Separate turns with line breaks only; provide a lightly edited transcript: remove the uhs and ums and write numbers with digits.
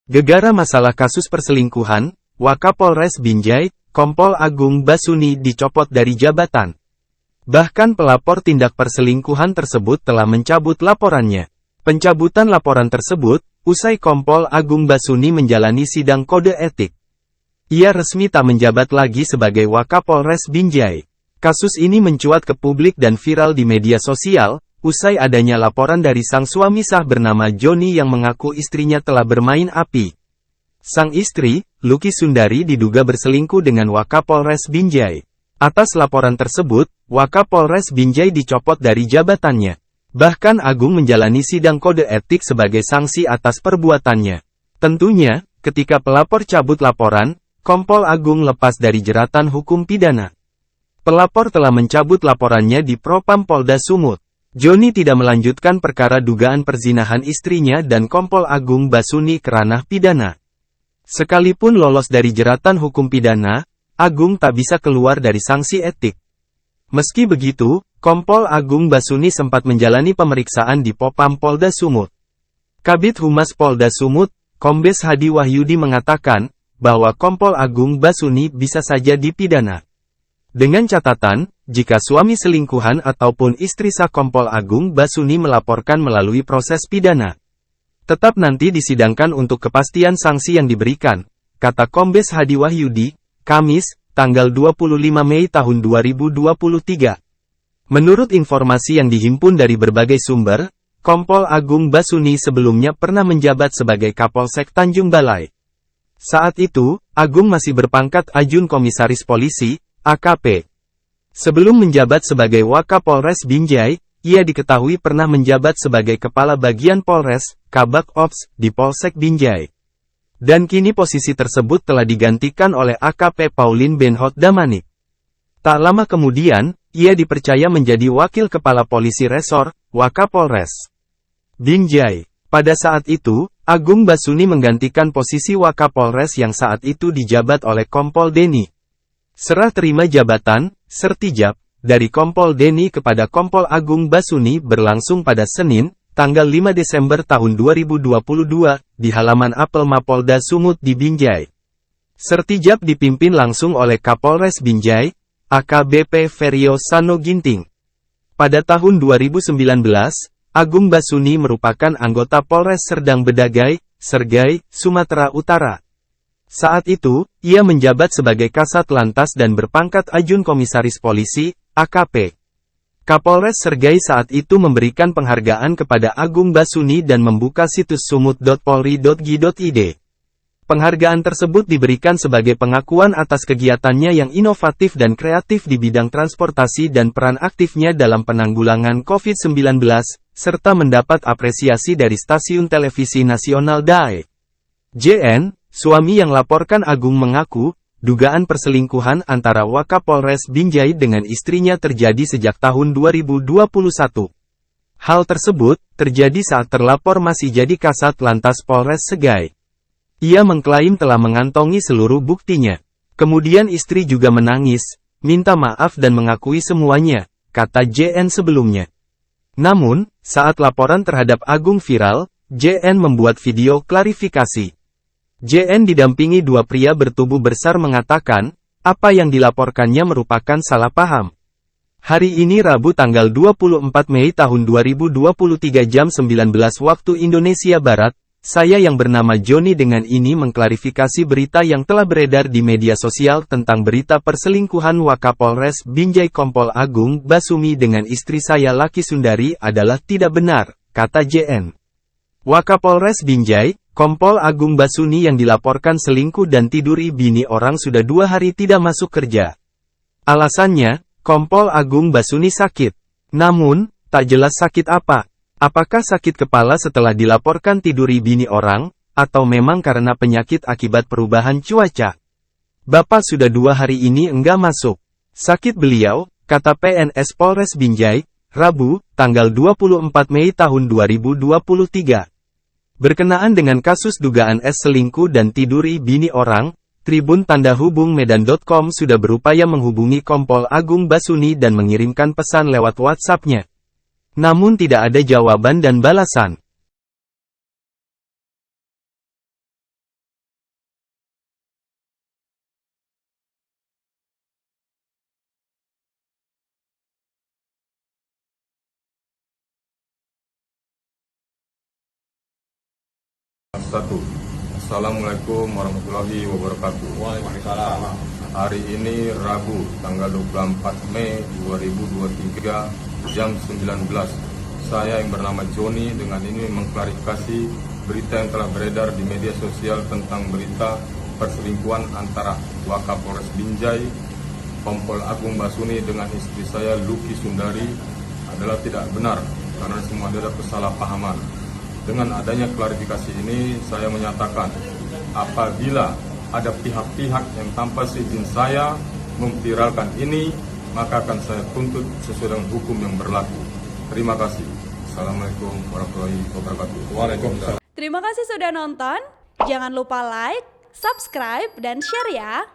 Gegara masalah kasus perselingkuhan, Wakapolres Binjai, Kompol Agung Basuni dicopot dari jabatan. Bahkan pelapor tindak perselingkuhan tersebut telah mencabut laporannya. Pencabutan laporan tersebut, usai Kompol Agung Basuni menjalani sidang kode etik. Ia resmi tak menjabat lagi sebagai Wakapolres Binjai. Kasus ini mencuat ke publik dan viral di media sosial, usai adanya laporan dari sang suami sah bernama Joni yang mengaku istrinya telah bermain api. Sang istri, Luki Sundari diduga berselingkuh dengan Wakapolres Binjai. Atas laporan tersebut, Wakapolres Binjai dicopot dari jabatannya. Bahkan Agung menjalani sidang kode etik sebagai sanksi atas perbuatannya. Tentunya, ketika pelapor cabut laporan, Kompol Agung lepas dari jeratan hukum pidana. Pelapor telah mencabut laporannya di Propam Polda Sumut. Joni tidak melanjutkan perkara dugaan perzinahan istrinya dan Kompol Agung Basuni ke ranah pidana. Sekalipun lolos dari jeratan hukum pidana, Agung tak bisa keluar dari sanksi etik. Meski begitu, Kompol Agung Basuni sempat menjalani pemeriksaan di Propam Polda Sumut. Kabid Humas Polda Sumut, Kombes Hadi Wahyudi mengatakan, bahwa Kompol Agung Basuni bisa saja dipidana. Dengan catatan, jika suami selingkuhan ataupun istri sah Kompol Agung Basuni melaporkan melalui proses pidana, tetap nanti disidangkan untuk kepastian sanksi yang diberikan, kata Kombes Hadi Wahyudi, Kamis, tanggal 25 Mei tahun 2023. Menurut informasi yang dihimpun dari berbagai sumber, Kompol Agung Basuni sebelumnya pernah menjabat sebagai Kapolsek Tanjung Balai. Saat itu, Agung masih berpangkat Ajun Komisaris Polisi, AKP. Sebelum menjabat sebagai Wakapolres Binjai, ia diketahui pernah menjabat sebagai Kepala Bagian Polres, Kabak Ops, di Polsek Binjai. Dan kini posisi tersebut telah digantikan oleh AKP Pauline Benhot Damanik. Tak lama kemudian, ia dipercaya menjadi Wakil Kepala Polisi Resor, Wakapolres Binjai. Pada saat itu, Agung Basuni menggantikan posisi Wakapolres yang saat itu dijabat oleh Kompol Deni. Serah terima jabatan, sertijab, dari Kompol Deni kepada Kompol Agung Basuni berlangsung pada Senin, tanggal 5 Desember tahun 2022, di halaman Apel Mapolda Sumut di Binjai. Sertijab dipimpin langsung oleh Kapolres Binjai, AKBP Ferio Sano Ginting. Pada tahun 2019, Agung Basuni merupakan anggota Polres Serdang Bedagai, Sergai, Sumatera Utara. Saat itu, ia menjabat sebagai Kasat Lantas dan berpangkat Ajun Komisaris Polisi, AKP. Kapolres Sergai saat itu memberikan penghargaan kepada Agung Basuni dan membuka situs sumut.polri.go.id. Penghargaan tersebut diberikan sebagai pengakuan atas kegiatannya yang inovatif dan kreatif di bidang transportasi dan peran aktifnya dalam penanggulangan COVID-19, serta mendapat apresiasi dari Stasiun Televisi Nasional DAE. JN, suami yang laporkan Agung mengaku, dugaan perselingkuhan antara Wakapolres Binjai dengan istrinya terjadi sejak tahun 2021. Hal tersebut terjadi saat terlapor masih jadi Kasat Lantas Polres Sergai. Ia mengklaim telah mengantongi seluruh buktinya. Kemudian istri juga menangis, minta maaf dan mengakui semuanya, kata JN sebelumnya. Namun, saat laporan terhadap Agung viral, JN membuat video klarifikasi. JN didampingi dua pria bertubuh besar mengatakan, apa yang dilaporkannya merupakan salah paham. Hari ini Rabu tanggal 24 Mei tahun 2023 jam 19 waktu Indonesia Barat, saya yang bernama Joni dengan ini mengklarifikasi berita yang telah beredar di media sosial tentang berita perselingkuhan Wakapolres Binjai Kompol Agung Basuni dengan istri saya Luki Sundari adalah tidak benar, kata JN. Wakapolres Binjai, Kompol Agung Basuni yang dilaporkan selingkuh dan tiduri bini orang sudah 2 hari tidak masuk kerja. Alasannya, Kompol Agung Basuni sakit. Namun, tak jelas sakit apa. Apakah sakit kepala setelah dilaporkan tiduri bini orang, atau memang karena penyakit akibat perubahan cuaca? Bapak sudah 2 hari ini enggak masuk. Sakit beliau, kata PNS Polres Binjai, Rabu, tanggal 24 Mei tahun 2023. Berkenaan dengan kasus dugaan selingkuh dan tiduri bini orang, Tribun Tanda Hubung Medan.com sudah berupaya menghubungi Kompol Agung Basuni dan mengirimkan pesan lewat WhatsApp-nya. Namun tidak ada jawaban dan balasan.
wabarakatuh. Assalamualaikum warahmatullahi wabarakatuh.
Waalaikumsalam.
Hari ini Rabu, tanggal 24 Mei 2023, jam 19. Saya yang bernama Joni dengan ini mengklarifikasi berita yang telah beredar di media sosial tentang berita perselingkuhan antara Wakapolres Binjai, Kompol Agung Basuni dengan istri saya Luki Sundari adalah tidak benar karena semua ada kesalahpahaman. Dengan adanya klarifikasi ini, saya menyatakan apabila ada pihak-pihak yang tanpa seizin saya memviralkan ini, maka akan saya tuntut sesuai dengan hukum yang berlaku. Terima kasih. Assalamualaikum warahmatullahi wabarakatuh.
Waalaikumsalam.
Terima kasih sudah nonton. Jangan lupa like, subscribe, dan share ya.